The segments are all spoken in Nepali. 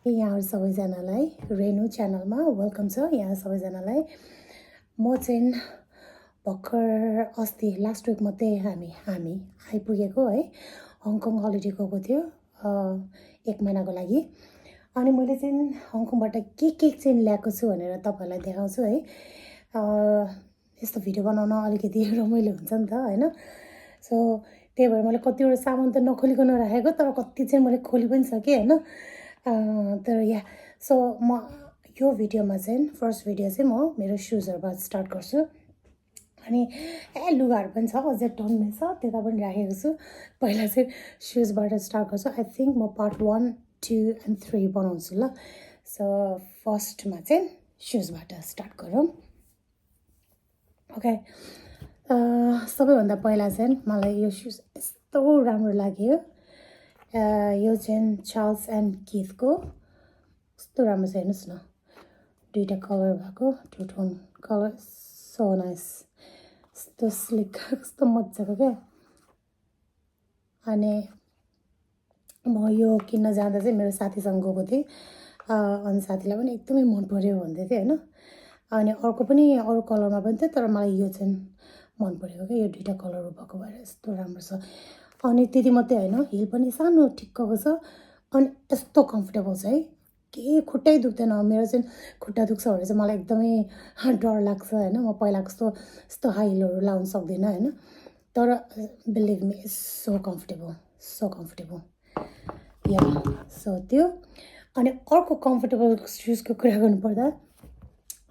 यहाँ सबैजनालाई रेनु च्यानलमा वेलकम छ। यहाँ सबैजनालाई म चाहिँ भर्खर अस्ति लास्ट विक मात्रै हामी आइपुगेको है। हङकङ हलिडे गएको थियो 1 महिनाको लागि। अनि मैले चाहिँ हङकङबाट के चाहिँ ल्याएको छु भनेर तपाईँहरूलाई देखाउँछु है। यस्तो भिडियो बनाउन अलिकति रमाइलो हुन्छ नि त हैन। सो त्यही भएर मैले कतिवटा सामान त नखोलिकन राखेको, तर कति चाहिँ मैले खोलि पनि सकेँ हैन। तर सो म यो भिडियोमा चाहिँ फर्स्ट भिडियो चाहिँ म मेरो सुजहरुबाट स्टार्ट गर्छु। अनि लुगाहरू पनि छ, अझै टन्नै छ, त्यता पनि राखेको छु। पहिला चाहिँ सुजबाट स्टार्ट गर्छु। आई थिङ्क म पार्ट 1, 2 एन्ड 3 बनाउँछु ल। सो फर्स्टमा चाहिँ सुजबाट स्टार्ट गरौँ। ओके, सबैभन्दा पहिला चाहिँ मलाई यो सुज यस्तो राम्रो लाग्यो। यो चाहिँ चार्ल्स एन्ड किथको कस्तो राम्रो छ हेर्नुहोस् न। दुईटा कलर भएको, two tone colour, so nice. यस्तो स्लिक, कस्तो मजाको क्या। अनि म यो किन्न जाँदा चाहिँ मेरो साथीसँग गएको थिएँ। अनि साथीलाई पनि एकदमै मन पर्यो भन्दै थियो हैन। अनि अर्को पनि अरू कलरमा पनि थियो, तर मलाई यो चाहिँ मन परेको क्या। यो दुईटा कलर भएको भएर यस्तो राम्रो छ। अनि त्यति मात्रै हैन, हिल पनि सानो ठिक्कको छ। अनि यस्तो कम्फर्टेबल छ है, केही खुट्टै दुख्दैन। मेरो चाहिँ खुट्टा दुख्छ भने चाहिँ मलाई एकदमै डर लाग्छ हैन। म पहिला कस्तो यस्तो हाई हिलहरू लाउन सक्दिनँ हैन। तर believe me it's so comfortable yeah. So त्यो। अनि अर्को कम्फर्टेबल सुजको कुरा गर्नुपर्दा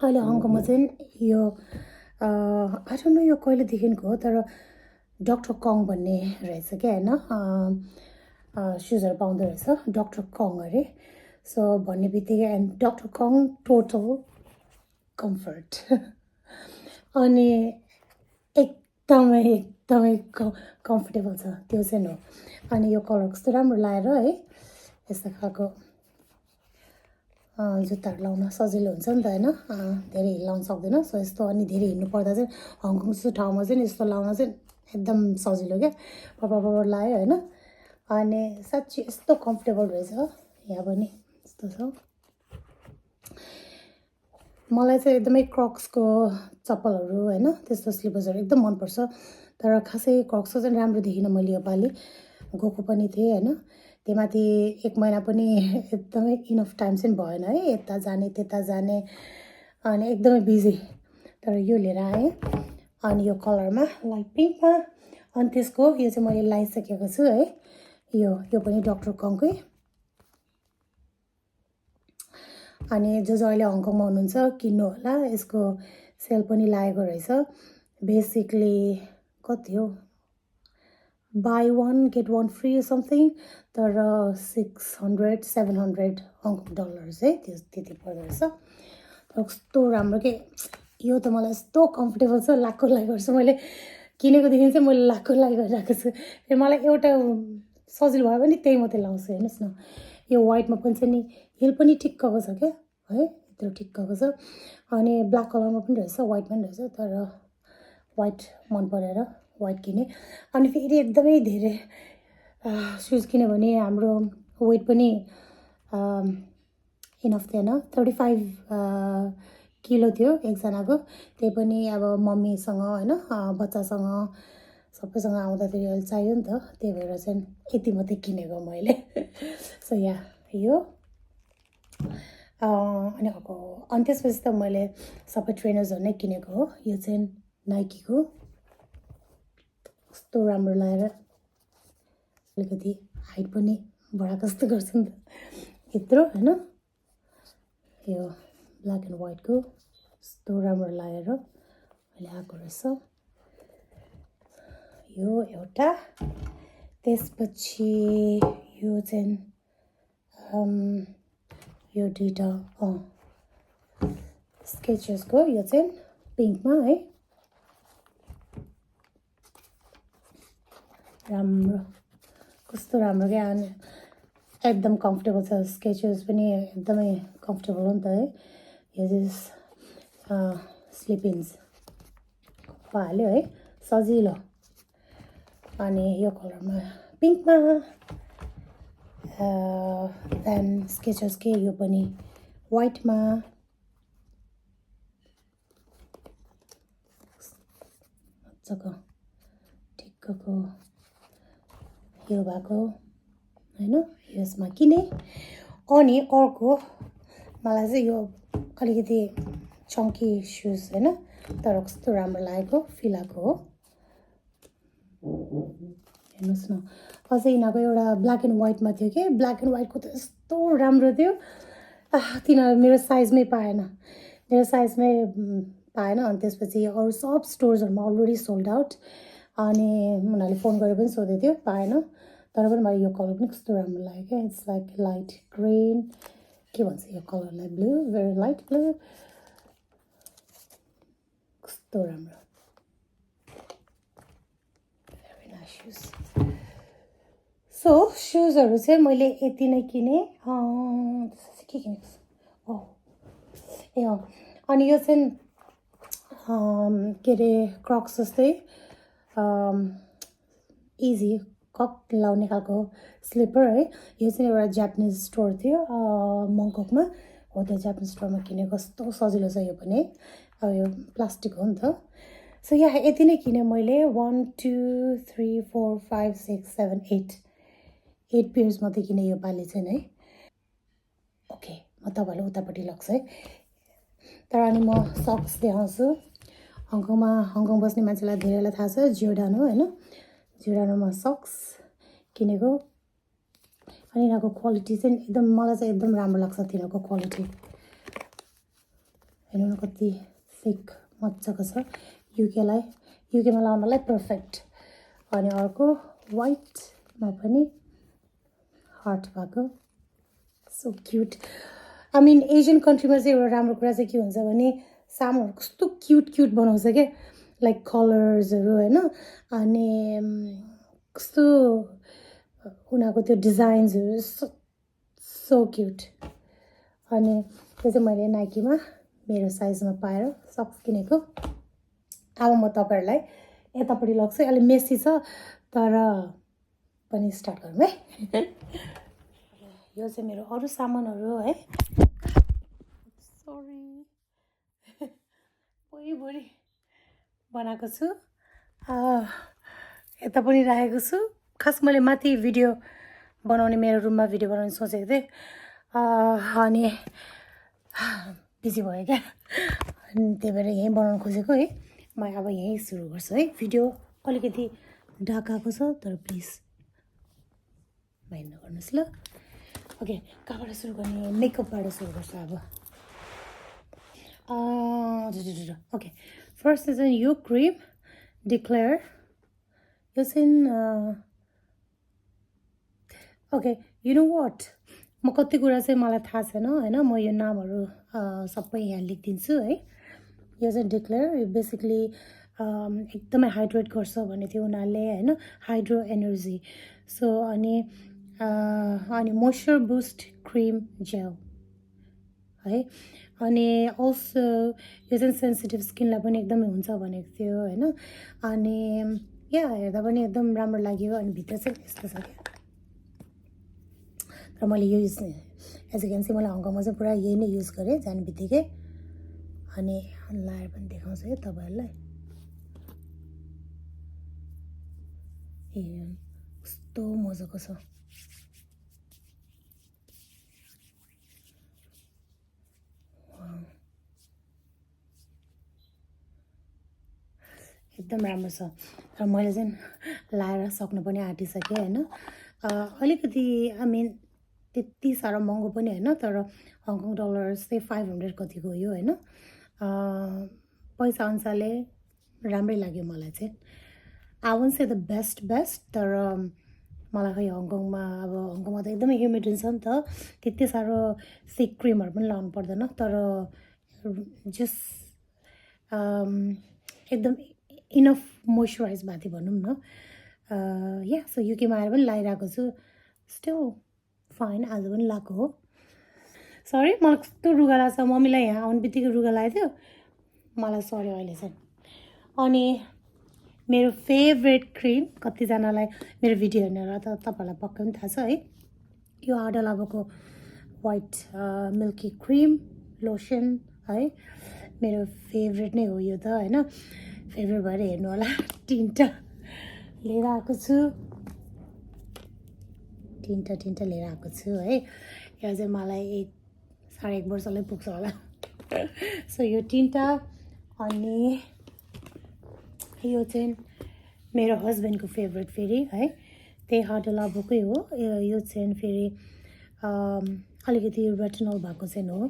अहिले हङकङमा चाहिँ यो आई डोन्ट नो यो कहिलेदेखिको हो, तर डक्टर कङ भन्ने रहेछ क्या हैन। सुजहरू पाउँदो रहेछ, डक्टर कङ अरे। सो भन्ने बित्तिकै एन्ड डक्टर कङ टोटल कम्फर्ट अनि एकदमै कम्फर्टेबल छ, त्यो चाहिँ हो। अनि यो कलर कस्तो राम्रो लाएर है, यस्तो खालको जुत्ताहरू लाउन सजिलो हुन्छ नि त हैन। धेरै हिँड्न सक्दैन, सो यस्तो। अनि धेरै हिँड्नु पर्दा चाहिँ हङकङ जस्तो ठाउँमा चाहिँ यस्तो लाउन चाहिँ एकदम सजिलो क्या। पपर लायो हैन। अनि साँच्चै यस्तो कम्फर्टेबल रहेछ। यहाँ पनि यस्तो छ। मलाई चाहिँ एकदमै क्रक्सको चप्पलहरू हैन, त्यस्तो स्लिपर्सहरू एकदम मनपर्छ। तर खासै क्रक्सको चाहिँ राम्रो देखिनँ मैले योपालि। गएको पनि थिएँ हैन। त्यहीमाथि 1 महिना पनि एकदमै इनफ टाइम चाहिँ भएन है, यता जाने त्यता जाने। अनि एकदमै बिजी। तर यो लिएर आएँ। अनि यो कलरमा लाइट पिङ्कमा। अनि त्यसको यो चाहिँ मैले लगाइसकेको छु है। यो पनि डक्टर कङकै। अनि जो अहिले हङकङमा हुनुहुन्छ किन्नु होला, यसको सेल पनि लागेको रहेछ। बेसिकली कति हो, बाई 1 गेट 1 फ्री समथिङ। तर 600-700 हङकङ डलर्स है, त्यो त्यति पर्दो रहेछ। तर कस्तो राम्रो के, यो त मलाई यस्तो कम्फर्टेबल छ, लाखको लागि गर्छु। मैले किनेकोदेखि चाहिँ मैले लाखको लागि गरिरहेको छु। फेरि मलाई एउटा सजिलो भयो भने त्यही मात्रै लाउँछु। हेर्नुहोस् न, यो वाइटमा पनि छ नि, हिल पनि ठिक्कको छ क्या है, यत्रो ठिक्कको छ। अनि ब्ल्याक कलरमा पनि रहेछ, वाइट पनि रहेछ, तर वाइट मन परेर वाइट किनेँ। अनि फेरि एकदमै धेरै सुज किन्यो भने हाम्रो वेट पनि इनफ थिएन। 35 किलो थियो एकजनाको। त्यही पनि अब मम्मीसँग होइन, बच्चासँग सबैसँग आउँदाखेरि अहिले चाहियो नि त। त्यही भएर चाहिँ यति मात्रै किनेको मैले। सो यो अनि अर्को। अनि त्यसपछि त मैले सबै ट्रेनर्सहरू नै किनेको हो। यो चाहिँ नाइकीको, कस्तो राम्रो लागेर अलिकति हाइट पनि बढाएको जस्तो गर्छ नि त यत्रो होइन। यो ब्ल्याक एन्ड वाइटको कस्तो राम्रो लागेर मैले आएको रहेछ यो एउटा। त्यसपछि यो चाहिँ यो दुईटा स्केचेसको, यो चाहिँ पिङ्कमा है, राम्रो, कस्तो राम्रो क्या। अनि एकदम कम्फर्टेबल छ। स्केचेस पनि एकदमै कम्फर्टेबल हो नि त है। यो चाहिँ स्लिपिन्स हाल्यो है, सजिलो। अनि यो कलरमा पिङ्कमा देन स्केचर्सकै यो पनि वाइटमा मजाको ठिक्कको यो भएको हैन यसमा किने अनि अर्को मलाई चाहिँ यो अलिकति चङ्की सुज हैन तर कस्तो राम्रो लागेको फिलाको हो हेर्नुहोस् न अझै यिनीहरूको एउटा ब्ल्याक एन्ड वाइटमा थियो कि ब्ल्याक एन्ड वाइटको त यस्तो राम्रो थियो तिनीहरू मेरो साइजमै पाएन अनि त्यसपछि अरू सब स्टोर्सहरूमा अलरेडी सोल्ड आउट अनि उनीहरूले फोन गरेर पनि सोधेको थियो पाएन तर पनि मलाई यो कलर पनि कस्तो राम्रो लाग्यो क्या इट्स लाइक लाइट ग्रिन के भन्छ यो कलरलाई ब्लू भेरी लाइट ब्लू कस्तो राम्रो भेरी नाइस सुज सो सुजहरू चाहिँ मैले यति नै किने के किनेको ए अनि यो चाहिँ के अरे क्रक्स जस्तै इजी कक लाउने खालको स्लिपर है यो चाहिँ एउटा जापानिज स्टोर थियो मङ्ककमा हो त्यो जापानिज स्टोरमा किनेको कस्तो सजिलो छ यो पनि अब यो प्लास्टिक हो नि त सो यहाँ यति नै किने मैले 1 2 3 4 5 6 7 8 पेयर्स मात्रै किने यो पालि चाहिँ है ओके म तपाईँलाई उतापट्टि लग्छु है तर अनि म सक्स देखाउँछु हङकङ बस्ने मान्छेलाई धेरैलाई थाहा छ जियोडानो होइन जियोडानोमा सक्स किनेको अनि यिनीहरूको क्वालिटी चाहिँ एकदम मलाई चाहिँ एकदम राम्रो लाग्छ तिनीहरूको क्वालिटी हेर्नु न कति थिक मजाको छ युकेमा लाउनलाई पर्फेक्ट अनि अर्को वाइटमा पनि हार्ट भएको so cute I mean Asian कन्ट्रीमा चाहिँ एउटा राम्रो कुरा चाहिँ के हुन्छ भने सामानहरू कस्तो क्युट बनाउँछ क्या लाइक कलर्सहरू होइन अनि कस्तो उनीहरूको त्यो डिजाइन्सहरू सो क्युट अनि त्यो चाहिँ मैले नाइकीमा मेरो साइजमा पाएर सक्स किनेको अब म तपाईँहरूलाई यतापट्टि लग्छु अलिक मेसी छ तर पनि स्टार्ट गरौँ है यो चाहिँ मेरो अरू सामानहरू है सरी भोलि बनाएको छु यता पनि राखेको छु खास मैले माथि भिडियो बनाउने मेरो रुममा भिडियो बनाउने सोचेको थिएँ अनि बिजी भयो क्या अनि त्यही भएर यहीँ बनाउनु खोजेको है म अब यहीँ सुरु गर्छु है भिडियो अलिकति ढाकाएको छ तर प्लिज माइन्ड नगर्नुहोस् ल ओके कहाँबाट सुरु गर्ने मेकअपबाट सुरु गर्छु अब ओके फर्स्ट चाहिँ यो क्रिम डिक्लेयर यो चाहिँ ओके यु नो वाट म कति कुरा चाहिँ मलाई थाहा छैन होइन म यो नामहरू सबै यहाँ लेखिदिन्छु है यो चाहिँ डिक्लेयर यो बेसिकली एकदमै हाइड्रेट गर्छ भने थियो उनीहरूले होइन हाइड्रो एनर्जी सो अनि मोइस्चर बुस्ट क्रिम जेल है अनि अल्सो यो चाहिँ सेन्सिटिभ स्किनलाई पनि एकदमै हुन्छ भनेको थियो होइन अनि या हेर्दा पनि एकदम राम्रो लाग्यो अनि भित्र चाहिँ यस्तो छ क्या र मैले यो use as a can see मैले हङकङमा चाहिँ पुरा यही नै युज गरेँ जाने बित्तिकै अनि लाएर पनि देखाउँछु है तपाईँहरूलाई ए कस्तो मजाको छ एकदम राम्रो छ र मैले चाहिँ लाएर सक्नु पनि आँटिसकेँ होइन अलिकति आई मिन त्यति साह्रो महँगो पनि होइन तर हङकङ डलर्स चाहिँ 500 कतिको हो यो होइन पैसा अनुसारले राम्रै लाग्यो मलाई चाहिँ I want say the best तर मलाई खै हङकङमा अब हङकङमा त एकदमै ह्युमिड हुन्छ नि त त्यति साह्रो थिक क्रिमहरू पनि लाउनु पर्दैन तर जस्ट एकदम इनफ मोइस्चराइज भएको थियो भनौँ न या सो युकेमा आएर पनि लगाइरहेको छु स्टिल फाइन आज पनि लगाएको हो सरी मलाई कस्तो रुगा लाग्छ मम्मीलाई यहाँ आउने बित्तिकै रुगा लागेको थियो मलाई सरी अहिले चाहिँ अनि मेरो फेभरेट क्रिम कतिजनालाई मेरो भिडियो हेर्नेलाई त तपाईँहरूलाई पक्कै पनि थाहा छ है यो आडा लाभोको व्हाइट मिल्की क्रिम लोसन है मेरो फेभरेट नै हो यो त हैन फेभरेट भएर हेर्नु होला तीनटा लिएर आएको छु तीनटा लिएर आएको छु है यो चाहिँ मलाई 1.5 वर्षलाई पुग्छ होला सो यो तीनटा अनि यो चाहिँ मेरो हस्बेन्डको फेभरेट फेरि है त्यही हाडा लाभोकै हो यो चाहिँ फेरि अलिकति रेटिनल भएको चाहिँ हो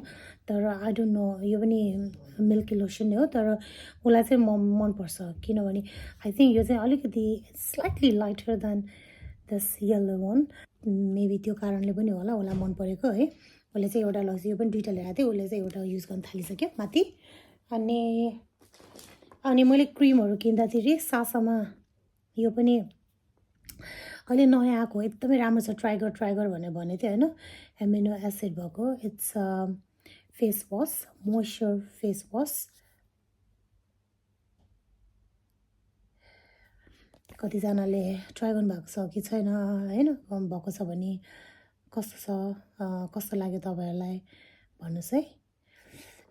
तर आई डोन्ट नो यो पनि मिल्की लोसन हो तर उसलाई चाहिँ मनपर्छ किनभने आई थिङ्क यो चाहिँ अलिकति slightly lighter than this yellow one maybe त्यो कारणले पनि होला उसलाई मन परेको है उसले चाहिँ एउटा लग्यो यो पनि दुईवटा ल्याएको थियो उसले चाहिँ एउटा युज गर्न थालिसक्यो माथि अनि मैले क्रिमहरू किन्दाखेरि सासामा यो पनि अहिले नयाँ आएको एकदमै राम्रो छ ट्राई गर भनेर भनेको थियो होइन एमिनो एसिड भएको it's face wash moisture face wash कतिजनाले ट्राई गर्नुभएको छ कि छैन होइन भएको छ भने कस्तो छ कस्तो लाग्यो तपाईँहरूलाई भन्नुहोस् है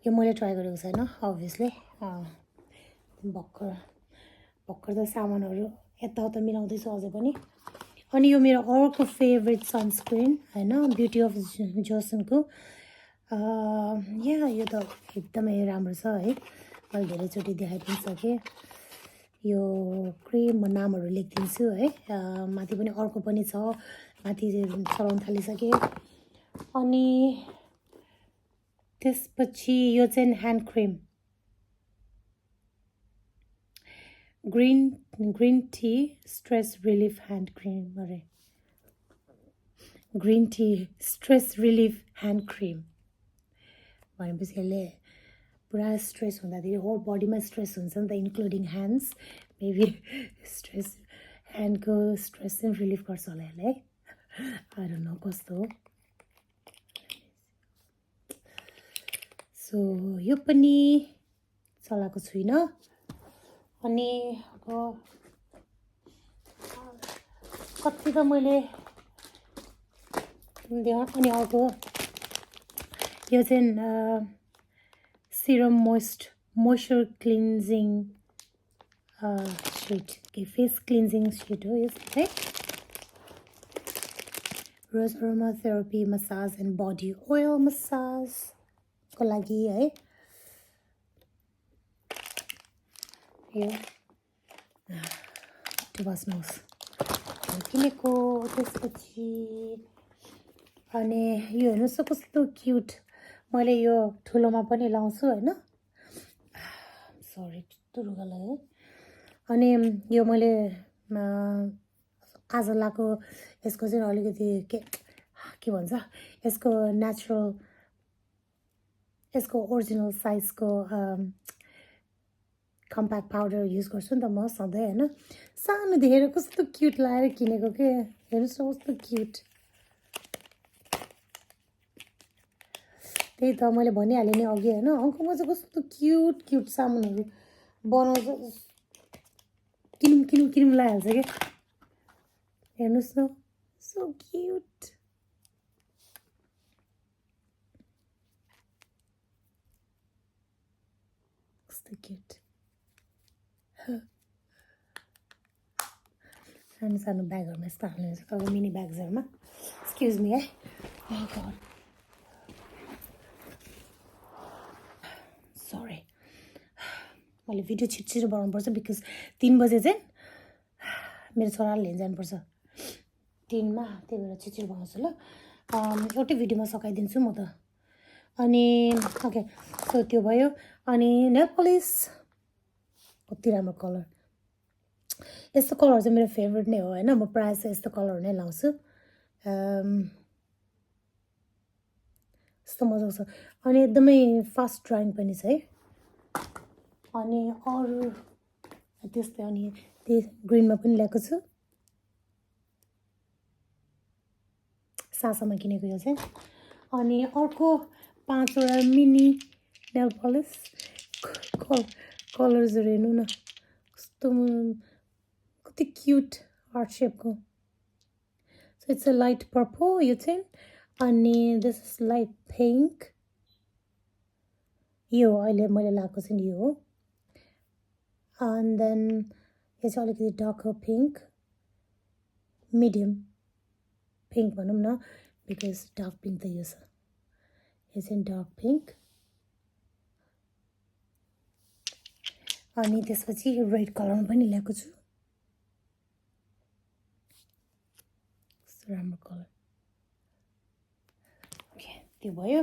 यो मैले ट्राई गरेको छैन अभियसली भर्खर त सामानहरू यताउता मिलाउँदैछु अझै पनि अनि यो मेरो अर्को फेभरेट सनस्क्रिन हैन ब्युटी अफ जोसनको यो त एकदमै राम्रो छ है मैले धेरैचोटि देखाइ पनि सकेँ यो क्रिम म नामहरू लेखिदिन्छु है माथि पनि अर्को पनि छ माथि चलाउन थालिसकेँ अनि त्यसपछि यो चाहिँ hand cream green tea stress relief hand cream अरे green tea stress relief hand cream भनेपछि यसले पुरा स्ट्रेस हुँदाखेरि होल बडीमा स्ट्रेस हुन्छ नि त इन्क्लुडिङ ह्यान्ड्स मेबी स्ट्रेस ह्यान्डको स्ट्रेस चाहिँ रिलिफ गर्छ होला यसले है आई डोन्ट नो कस्तो हो सो यो पनि चलाएको छुइनँ अनि अब कति त मैले अनि अर्को यो चाहिँ सिरम मोइस्चर क्लिन्जिङ शीट के फेस क्लिन्जिङ शीट हो यो है rose aroma therapy massage and body oil मसाजको लागि है यो त्यो बस्नुहोस् किनेको त्यसपछि अनि यो हेर्नुहोस् त कस्तो क्युट मैले यो ठुलोमा पनि लाउँछु होइन सरी तुरुगा लाग्यो अनि यो मैले आज लाएको यसको चाहिँ अलिकति के भन्छ यसको नेचुरल यसको ओरिजिनल साइजको कम्प्याक्ट पाउडर युज गर्छु नि त म सधैँ होइन सानो देखेर कस्तो क्युट लगाएर किनेको के हेर्नुहोस् न कस्तो क्युट त्यही त मैले भनिहालेँ नि अघि होइन अङ्कलमा चाहिँ कस्तो क्युट सामानहरू बनाउँछ किनौँ लगाइहाल्छ क्या हेर्नुहोस् न सो क्युट कस्तो क्युट सानो ब्यागहरूमा यस्तो हाल्नुहुन्छ तपाईँको मिनी ब्याग्सहरूमा एक्सक्युज मी है सरी मैले भिडियो छिटो बनाउनुपर्छ बिकज 3 बजे चाहिँ मेरो छोराले लिन जानुपर्छ 3मा त्यही भएर छिटो बनाउँछु ल एउटै भिडियोमा सकाइदिन्छु म त अनि ओके सो त्यो भयो अनि नेल पलिस कति राम्रो कलर यस्तो कलर चाहिँ मेरो फेभरेट नै हो होइन म प्रायः चाहिँ यस्तो कलर नै लाउँछु यस्तो मजाको छ अनि एकदमै फास्ट ड्राइङ पनि छ है अनि अरू त्यस्तै अनि त्यही ग्रिनमा पनि ल्याएको छु सासामा किनेको यो चाहिँ अनि अर्को 5वटा मिनी नेल पलिस कलर्सहरू हेर्नु न कस्तो कति क्युट हार्ट सेपको So it's a light purple यो चाहिँ अनि this is light pink यो अहिले मैले लगाएको चाहिँ यो हो and then यो चाहिँ अलिकति darker pink medium pink भनौँ न because dark pink त यो छ यो चाहिँ dark pink अनि त्यसपछि रेड कलरमा पनि ल्याएको छु राम्रो कलर ओके त्यो भयो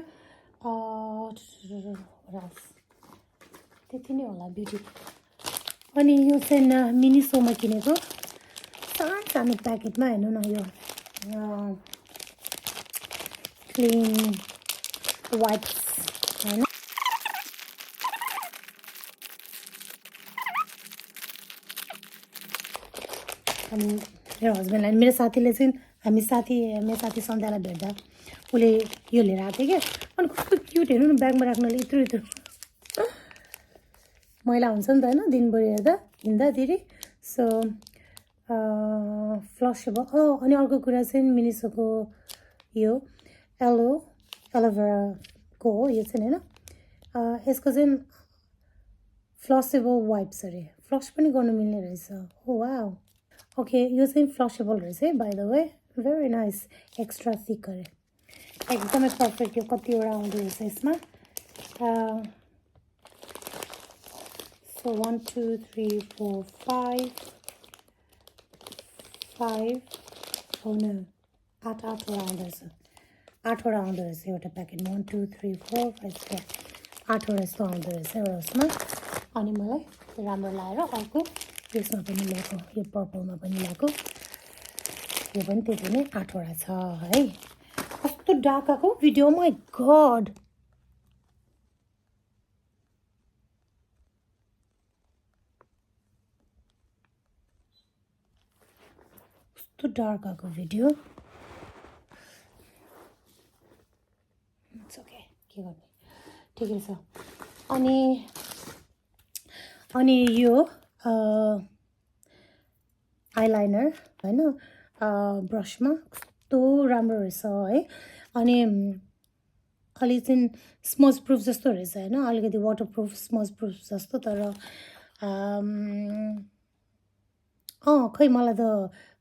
त्यति नै होला ब्युटी अनि यो चाहिँ मिनी सोमा किनेको सानो सानो प्याकेटमा हेर्नु न यो क्लिन वाइप्स हैन अनि मेरो हस्बेन्डलाई मेरो साथीले चाहिँ मेरो साथी सन्ध्यालाई भेट्दा उसले यो लिएर आएको थियो क्या अनि कस्तो क्युट हेर्नु न ब्यागमा राख्नले यत्रो यत्रो मैला हुन्छ नि त होइन दिनभरि हेर्दा हिँड्दाखेरि सो फ्लसेबल अनि अर्को कुरा चाहिँ मिनिसोको यो एलोभेराको हो यो चाहिँ होइन यसको चाहिँ फ्लसेबल वाइप्स अरे फ्लस पनि गर्नु मिल्ने रहेछ हो वाउ ओके यो चाहिँ फ्लसेबल रहेछ है by the way very nice extra thick अरे एकदमै पर्फेक्ट यो कतिवटा आउँदो रहेछ यसमा सो 1 2 3 4 5 हो न 8वटा आउँदो रहेछ 8वटा आउँदो रहेछ एउटा प्याकेटमा 1 2 3 4 5 6 8वटा जस्तो आउँदो रहेछ एउटा उसमा अनि मलाई राम्रो लागेर अर्को यसमा पनि ल्याएको यो पर्पलमा पनि ल्याएको यो पनि त्यति नै 8वटा छ है कस्तो डार्क आएको भिडियो माई गड कस्तो डार्क आएको भिडियो इट्स ओके के गर्ने ठिकै छ अनि यो आइलाइनर हैन ब्रसमा कस्तो राम्रो रहेछ है अनि अलि चाहिँ स्मज प्रुफ जस्तो रहेछ हैन अलिकति वाटर प्रुफ स्मज प्रुफ जस्तो तर खै मलाई त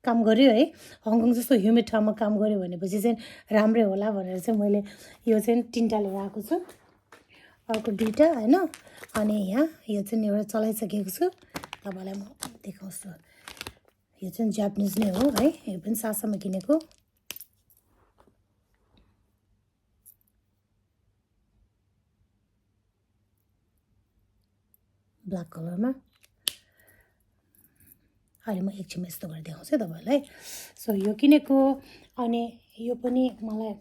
काम गर्यो है हङकङ जस्तो ह्युमिड ठाउँमा काम गर्यो भनेपछि चाहिँ राम्रै होला भनेर चाहिँ मैले यो चाहिँ 3टा लिएर आएको छु अर्को 2टा हैन अनि यहाँ यो चाहिँ एउटा चलाइसकेको छु तपाईलाई म देखाउँछु यो चाहिँ जापानिज नै हो है यो पनि सासामा किनेको ब्ल्याक कलरमा अहिले म एकछिन यस्तो गरेर देखाउँछु है तपाईलाई सो यो किनेको अनि यो पनि मलाई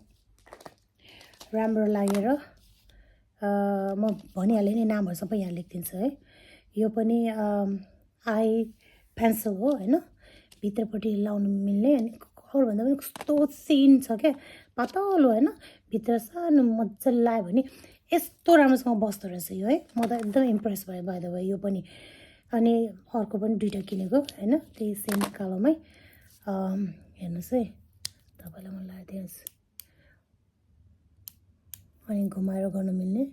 राम्रो लागेर म भनिहालेँ नि नामहरू सबै यहाँ लेखिदिन्छु है यो पनि आई पेन्सिल हो हैन भित्रपट्टि लाउनु मिल्ने अनि अरूभन्दा पनि कस्तो सिन छ क्या पातलो हैन भित्र सानो मजाले लगायो भने यस्तो राम्रोसँग बस्दो रहेछ यो है म त एकदम इम्प्रेस भएँ बाइ द वे यो पनि अनि अर्को पनि 2टा किनेको हैन त्यही सेम कालोमै हेर्नुहोस् है तपाईँलाई म लगाइदिन्छु अनि घुमाएर गर्न मिल्ने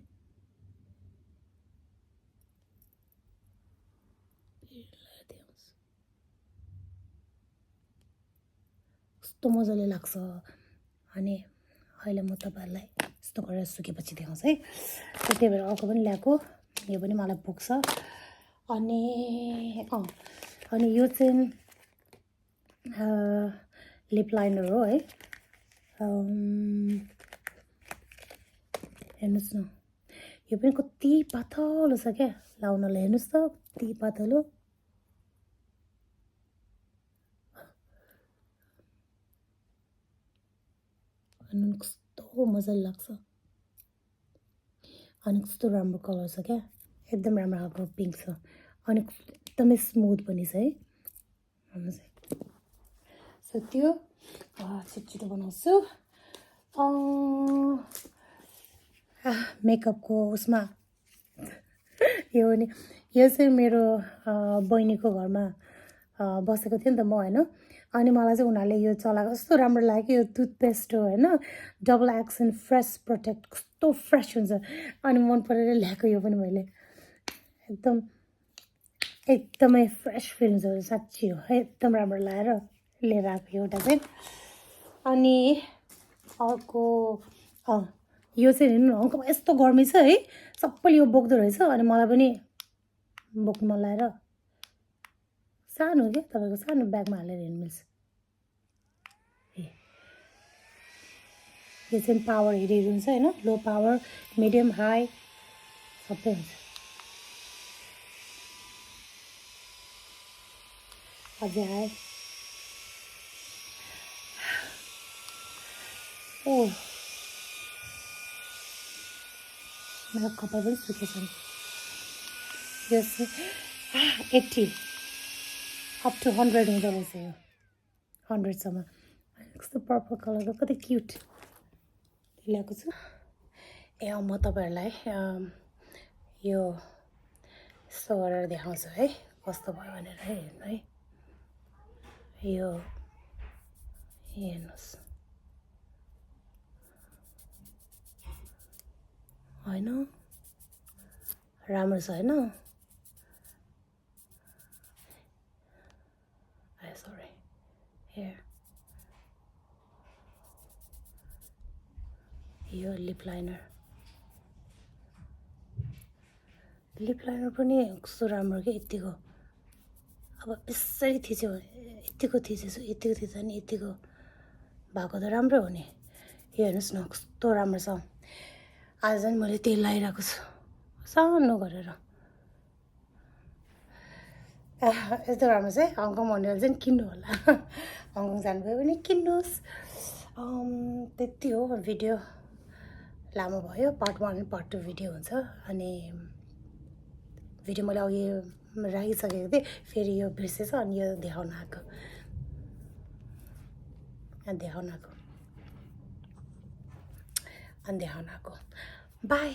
कस्तो मजाले लाग्छ अनि अहिले म तपाईँहरूलाई यस्तो गरेर सुकेपछि देखाउँछु है त्यही भएर अर्को पनि ल्याएको यो पनि मलाई पुग्छ अनि अनि यो चाहिँ लिप लाइनर हो है हेर्नुहोस् न यो पनि कति पातलो छ क्या लाउनलाई हेर्नुहोस् त कति पातलो कस्तो मजाले लाग्छ अनि कस्तो राम्रो कलर छ क्या एकदम राम्रो खालको पिङ्क छ अनि एकदमै स्मुथ पनि छ है हेर्नुहोस् है सो त्यो छिटो बनाउँछु मेकअपको उसमा यो पनि यो चाहिँ मेरो बहिनीको घरमा बसेको थिएँ नि त म हैन अनि मलाई चाहिँ उनीहरूले यो चलाएको कस्तो राम्रो लाग्यो यो टुथपेस्ट हो होइन डबल एक्सन फ्रेस प्रोटेक्ट कस्तो फ्रेस हुन्छ अनि मन परेर ल्याएको यो पनि मैले एकदमै फ्रेस फिल हुन्छ साँच्ची हो एकदम राम्रो लगाएर लिएर आएको एउटा चाहिँ अनि अर्को यो चाहिँ हेर्नु न हङ्कमा यस्तो गर्मी छ है सबैले यो बोक्दो रहेछ अनि मलाई पनि बोक्नु मन लगाएर सानो क्या तपाईँको सानो ब्यागमा हालेर हिँड्नु मिल्छ यो चाहिँ पावर हेरी हुन्छ होइन लो पावर मिडियम हाई सबै हुन्छ अझै हाई ओ मेरो कपाल पनि सुकेछ नि यो चाहिँ 80 अप टु 100 हुँदो रहेछ यो 100सम्म कस्तो पर्पल कलरको कति क्युट ल्याएको छु ए म तपाईँहरूलाई यो यस्तो गरेर देखाउँछु है कस्तो भयो भनेर है हेर्नु है यो हेर्नुहोस् होइन राम्रो छ होइन सरी हेयर यो लिप लाइनर पनि कस्तो राम्रो कि यतिको अब यसरी थिच्यो यतिको थिचेछु यतिको थिच्दा नि यतिको भएको त राम्रो हो नि यो हेर्नुहोस् न कस्तो राम्रो छ आज झन् मैले तेल लगाइरहेको छु सानो गरेर यस्तो राम्रो चाहिँ हङकङ हुनेहरू चाहिँ किन्नु होला हङकङ जानुभयो भने किन्नुहोस् त्यति हो भिडियो लामो भयो पार्ट 1 पार्ट 2 भिडियो हुन्छ अनि भिडियो मैले अघि राखिसकेको थिएँ फेरि यो बिर्सेछ अनि यो देखाउन आएको बाई